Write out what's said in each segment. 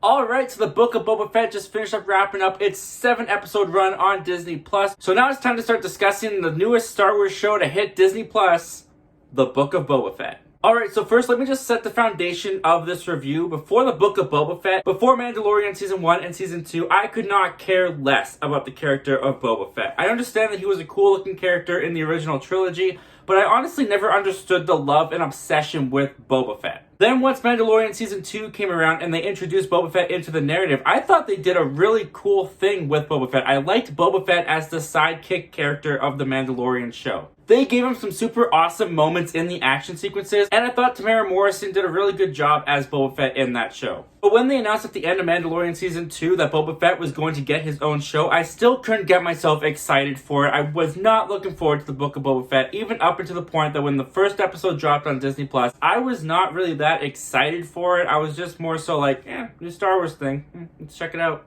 Alright, so the Book of Boba Fett just finished up wrapping up its 7-episode run on Disney+. So now it's time to start discussing the newest Star Wars show to hit Disney+, the Book of Boba Fett. Alright, so first let me just set the foundation of this review. Before the Book of Boba Fett, before Mandalorian Season 1 and Season 2, I could not care less about the character of Boba Fett. I understand that he was a cool-looking character in the original trilogy, but I honestly never understood the love and obsession with Boba Fett. Then once Mandalorian Season 2 came around and they introduced Boba Fett into the narrative, I thought they did a really cool thing with Boba Fett. I liked Boba Fett as the sidekick character of the Mandalorian show. They gave him some super awesome moments in the action sequences, and I thought Tamara Morrison did a really good job as Boba Fett in that show. But when they announced at the end of Mandalorian Season 2 that Boba Fett was going to get his own show, I still couldn't get myself excited for it. I was not looking forward to the Book of Boba Fett, even up until the point that when the first episode dropped on Disney+, I was not really that excited for it. I was just more so like, new Star Wars thing. Let's check it out.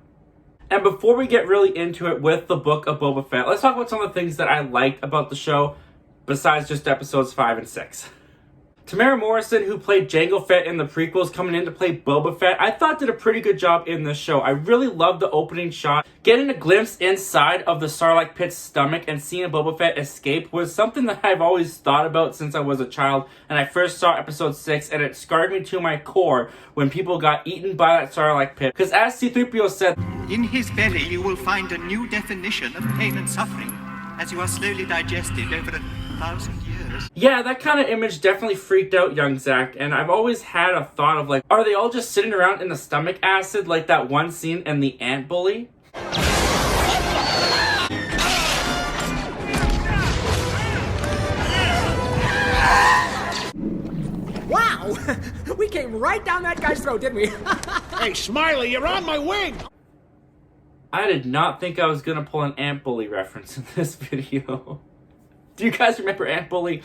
And before we get really into it with the Book of Boba Fett, let's talk about some of the things that I liked about the show, besides just episodes 5 and 6. Tamara Morrison, who played Jango Fett in the prequels, coming in to play Boba Fett, I thought did a pretty good job in this show. I really loved the opening shot. Getting a glimpse inside of the Sarlacc pit's stomach and seeing Boba Fett escape was something that I've always thought about since I was a child, and I first saw episode 6, and it scarred me to my core when people got eaten by that Sarlacc pit. Because as C-3PO said, "In his belly you will find a new definition of pain and suffering, as you are slowly digested over 1,000 years. Yeah, that kind of image definitely freaked out young Zach, and I've always had a thought of like, are they all just sitting around in the stomach acid like that one scene in The Ant Bully? Wow! We came right down that guy's throat, didn't we? Hey, Smiley, you're on my wing! I did not think I was going to pull an Ant Bully reference in this video. Do you guys remember Ant Bully?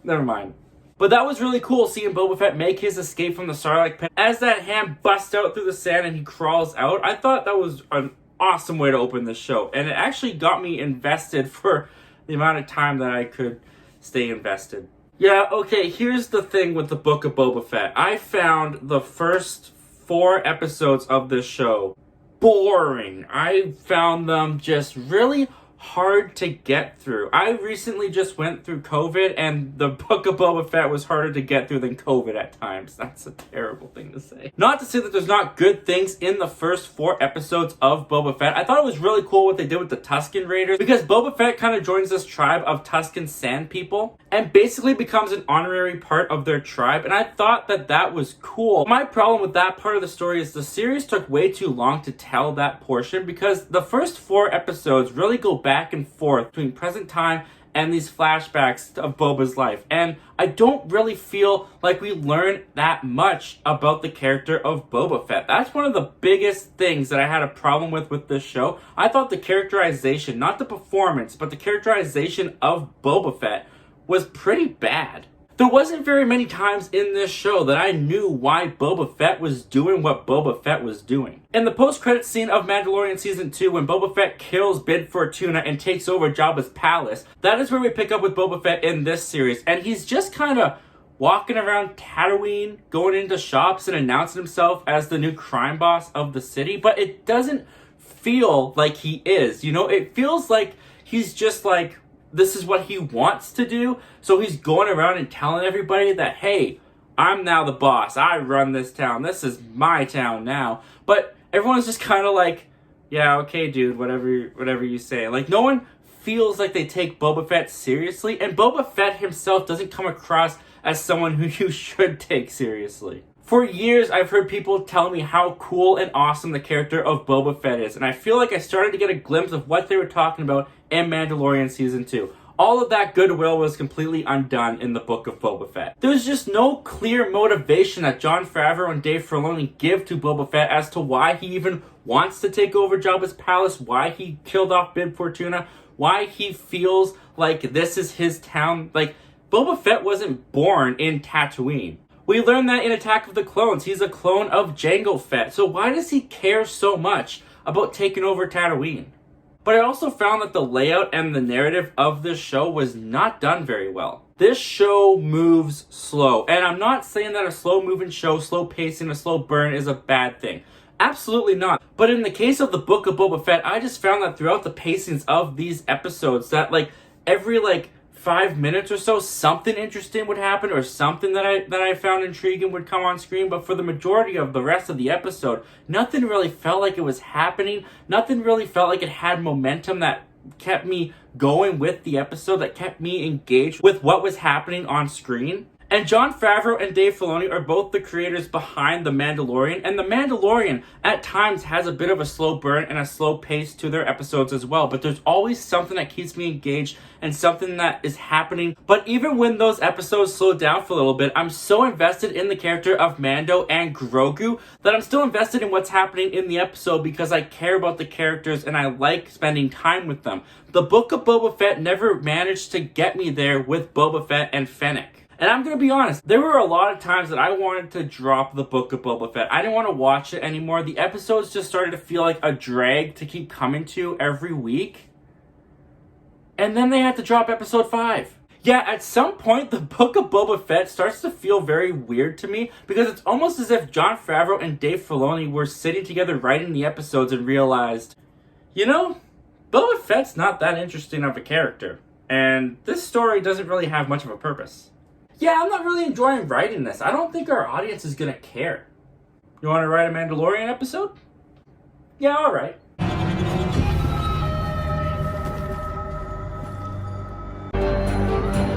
Never mind. But that was really cool seeing Boba Fett make his escape from the Sarlacc pit. As that hand busts out through the sand and he crawls out, I thought that was an awesome way to open this show. And it actually got me invested for the amount of time that I could stay invested. Yeah, okay, here's the thing with the Book of Boba Fett. I found the first 4 episodes of this show boring. I found them just really hard to get through. I recently just went through COVID, and the Book of Boba Fett was harder to get through than COVID at times. That's a terrible thing to say. Not to say that there's not good things in the first 4 episodes of Boba Fett. I thought it was really cool what they did with the Tusken Raiders, because Boba Fett kind of joins this tribe of Tusken Sand people and basically becomes an honorary part of their tribe, and I thought that that was cool. My problem with that part of the story is the series took way too long to tell that portion, because the first 4 episodes really go back and forth between present time and these flashbacks of Boba's life. And I don't really feel like we learn that much about the character of Boba Fett. That's one of the biggest things that I had a problem with this show. I thought the characterization, not the performance, but the characterization of Boba Fett was pretty bad. There wasn't very many times in this show that I knew why Boba Fett was doing what Boba Fett was doing. In the post-credits scene of Mandalorian Season 2, when Boba Fett kills Bib Fortuna and takes over Jabba's palace, that is where we pick up with Boba Fett in this series, and he's just kind of walking around Tatooine, going into shops and announcing himself as the new crime boss of the city, but it doesn't feel like he is, you know? It feels like he's just like, this is what he wants to do, so he's going around and telling everybody that, hey, I'm now the boss, I run this town, this is my town now. But everyone's just kind of like, yeah, okay, dude, whatever you say. Like, no one feels like they take Boba Fett seriously, and Boba Fett himself doesn't come across as someone who you should take seriously. For years, I've heard people tell me how cool and awesome the character of Boba Fett is, and I feel like I started to get a glimpse of what they were talking about in Mandalorian Season 2. All of that goodwill was completely undone in the Book of Boba Fett. There's just no clear motivation that Jon Favreau and Dave Filoni give to Boba Fett as to why he even wants to take over Jabba's palace, why he killed off Bib Fortuna, why he feels like this is his town. Like, Boba Fett wasn't born in Tatooine. We learned that in Attack of the Clones. He's a clone of Jango Fett. So why does he care so much about taking over Tatooine? But I also found that the layout and the narrative of this show was not done very well. This show moves slow. And I'm not saying that a slow moving show, slow pacing, a slow burn is a bad thing. Absolutely not. But in the case of the Book of Boba Fett, I just found that throughout the pacings of these episodes that like every like 5 minutes or so something interesting would happen or something that I found intriguing would come on screen. But for the majority of the rest of the episode, nothing really felt like it was happening. Nothing really felt like it had momentum that kept me going with the episode, that kept me engaged with what was happening on screen. And Jon Favreau and Dave Filoni are both the creators behind The Mandalorian, and The Mandalorian at times has a bit of a slow burn and a slow pace to their episodes as well, but there's always something that keeps me engaged and something that is happening. But even when those episodes slow down for a little bit, I'm so invested in the character of Mando and Grogu that I'm still invested in what's happening in the episode because I care about the characters and I like spending time with them. The Book of Boba Fett never managed to get me there with Boba Fett and Fennec. And I'm going to be honest, there were a lot of times that I wanted to drop the Book of Boba Fett. I didn't want to watch it anymore. The episodes just started to feel like a drag to keep coming to every week. And then they had to drop episode 5. Yeah, at some point, the Book of Boba Fett starts to feel very weird to me because it's almost as if Jon Favreau and Dave Filoni were sitting together writing the episodes and realized, you know, Boba Fett's not that interesting of a character. And this story doesn't really have much of a purpose. Yeah, I'm not really enjoying writing this. I don't think our audience is going to care. You want to write a Mandalorian episode? Yeah, alright.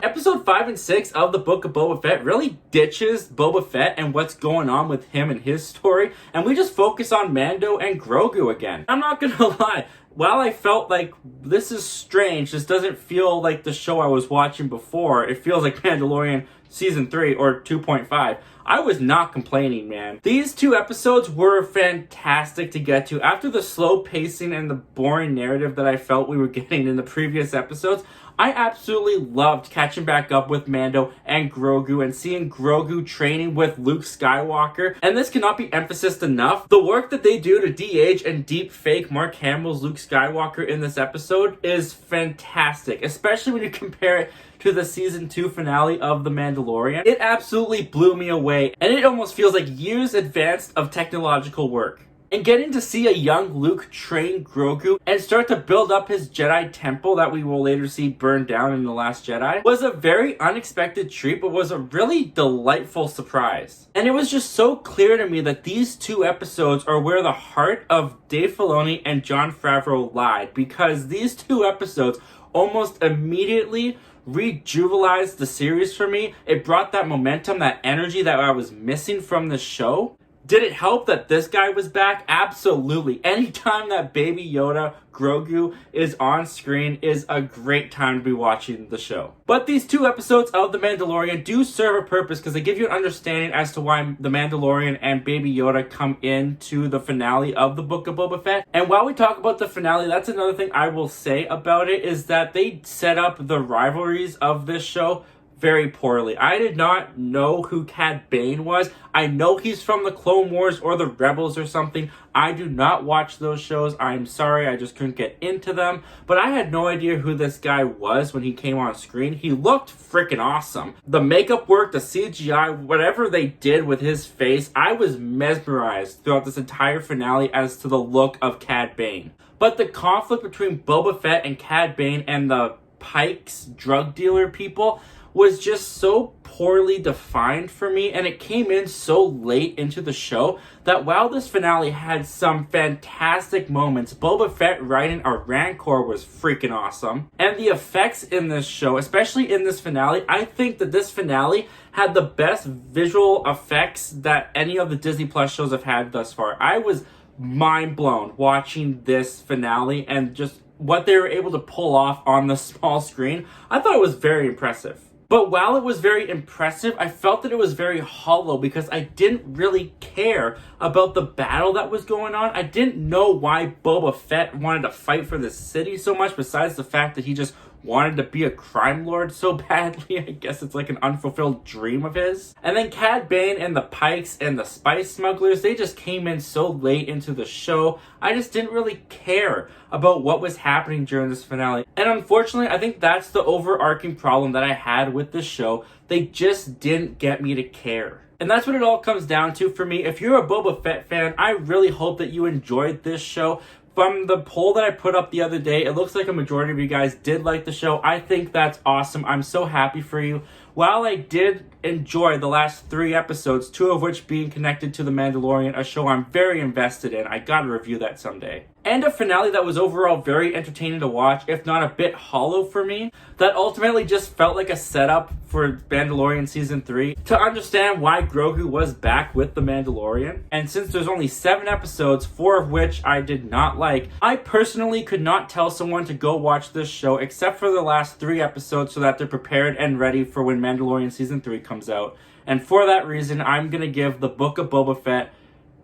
Episode 5 and 6 of the Book of Boba Fett really ditches Boba Fett and what's going on with him and his story, and we just focus on Mando and Grogu again. I'm not gonna lie, while I felt like this is strange, this doesn't feel like the show I was watching before, it feels like Mandalorian Season 3 or 2.5, I was not complaining, man. These 2 episodes were fantastic to get to. After the slow pacing and the boring narrative that I felt we were getting in the previous episodes, I absolutely loved catching back up with Mando and Grogu and seeing Grogu training with Luke Skywalker. And this cannot be emphasized enough. The work that they do to de-age and deep fake Mark Hamill's Luke Skywalker in this episode is fantastic, especially when you compare it to the season 2 finale of The Mandalorian. It absolutely blew me away, and it almost feels like years advanced of technological work. And getting to see a young Luke train Grogu and start to build up his Jedi temple that we will later see burned down in The Last Jedi was a very unexpected treat, but was a really delightful surprise. And it was just so clear to me that these 2 episodes are where the heart of Dave Filoni and Jon Favreau lied, because these 2 episodes almost immediately rejuvenized the series for me. It brought that momentum, that energy that I was missing from the show. Did it help that this guy was back? Absolutely. Anytime that Baby Yoda Grogu is on screen is a great time to be watching the show. But these 2 episodes of The Mandalorian do serve a purpose because they give you an understanding as to why The Mandalorian and Baby Yoda come into the finale of the Book of Boba Fett. And while we talk about the finale, that's another thing I will say about it, is that they set up the rivalries of this show very poorly. I did not know who Cad Bane was. I know he's from the Clone Wars or the Rebels or something. I do not watch those shows. I'm sorry, I just couldn't get into them. But I had no idea who this guy was when he came on screen. He looked freaking awesome. The makeup work, the CGI, whatever they did with his face, I was mesmerized throughout this entire finale as to the look of Cad Bane. But the conflict between Boba Fett and Cad Bane and the Pikes drug dealer people was just so poorly defined for me, and it came in so late into the show that while this finale had some fantastic moments, Boba Fett riding a Rancor was freaking awesome. And the effects in this show, especially in this finale, I think that this finale had the best visual effects that any of the Disney Plus shows have had thus far. I was mind blown watching this finale and just what they were able to pull off on the small screen. I thought it was very impressive. But while it was very impressive, I felt that it was very hollow because I didn't really care about the battle that was going on. I didn't know why Boba Fett wanted to fight for the city so much, besides the fact that he just wanted to be a crime lord so badly. I guess it's like an unfulfilled dream of his. And then Cad Bane and the Pikes and the spice smugglers, they just came in so late into the show. I just didn't really care about what was happening during this finale. And unfortunately, I think that's the overarching problem that I had with this show. They just didn't get me to care. And that's what it all comes down to for me. If you're a Boba Fett fan, I really hope that you enjoyed this show. From the poll that I put up the other day, it looks like a majority of you guys did like the show. I think that's awesome. I'm so happy for you. While I did enjoy the last 3 episodes, 2 of which being connected to The Mandalorian, a show I'm very invested in, I gotta review that someday. And a finale that was overall very entertaining to watch, if not a bit hollow for me, that ultimately just felt like a setup for Mandalorian Season 3 to understand why Grogu was back with The Mandalorian. And since there's only 7 episodes, 4 of which I did not like, I personally could not tell someone to go watch this show except for the last 3 episodes so that they're prepared and ready for when Mandalorian Season 3 comes out. And for that reason, I'm gonna give The Book of Boba Fett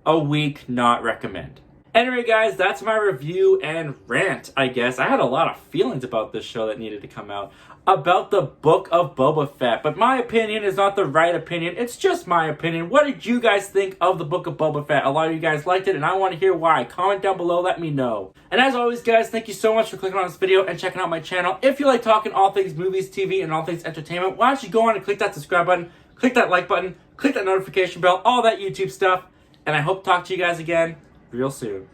a week not recommend. Anyway, guys, that's my review and rant, I guess. I had a lot of feelings about this show that needed to come out. About the Book of Boba Fett. But my opinion is not the right opinion. It's just my opinion. What did you guys think of the Book of Boba Fett? A lot of you guys liked it, and I want to hear why. Comment down below, let me know. And as always, guys, thank you so much for clicking on this video and checking out my channel. If you like talking all things movies, TV, and all things entertainment, why don't you go on and click that subscribe button, click that like button, click that notification bell, all that YouTube stuff. And I hope to talk to you guys again real soon.